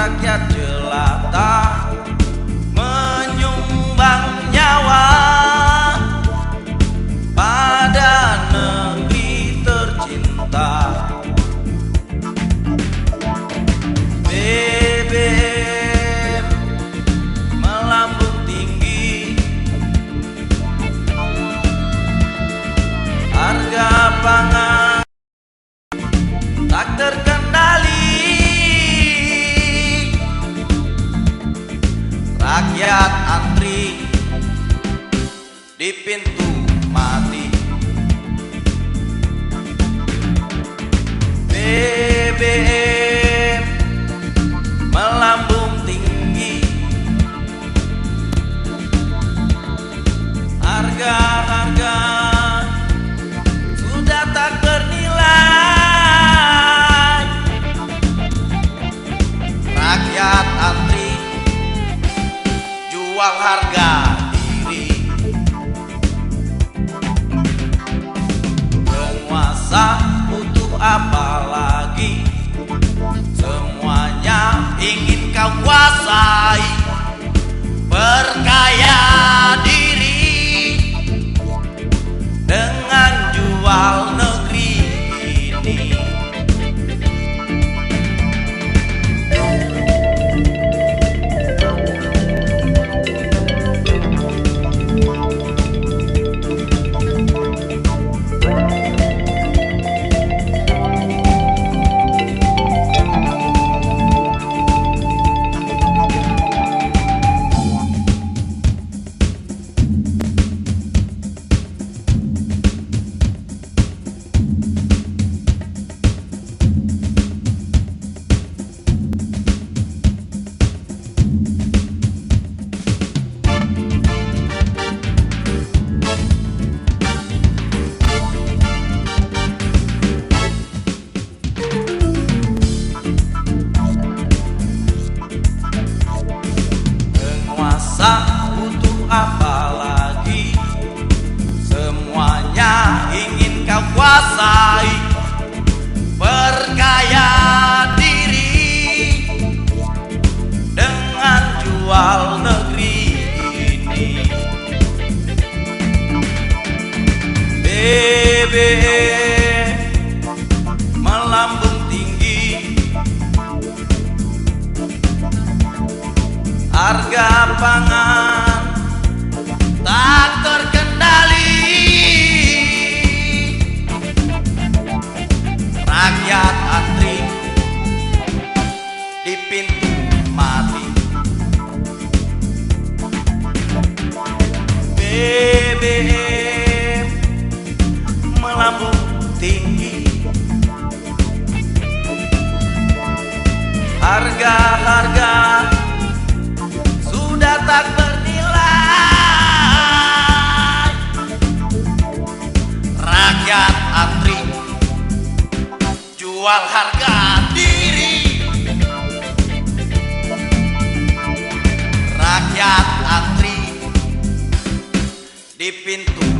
rakyat jelata menyumbang nyawa pada negeri tercinta. BBM melambung tinggi, harga pangan tak terkendali, rakyat antri di pintu mati. BBM melambung tinggi, harga-harga sudah tak bernilai, rakyat antri jual harga diri. Penguasa butuh apa lagi? Semuanya ingin kau kuasai, berkaya diri dengan jual negeri ini. Butuh apa lagi? Semuanya ingin kau kuasai, berkaya diri dengan jual negeri ini. BBM melambung tinggi, harga pangan tak terkendali, rakyat antri di pintu mati. BBM melambung tinggi, harga-harga sudah tak bernilai, rakyat antri jual harga diri, rakyat antri di pintu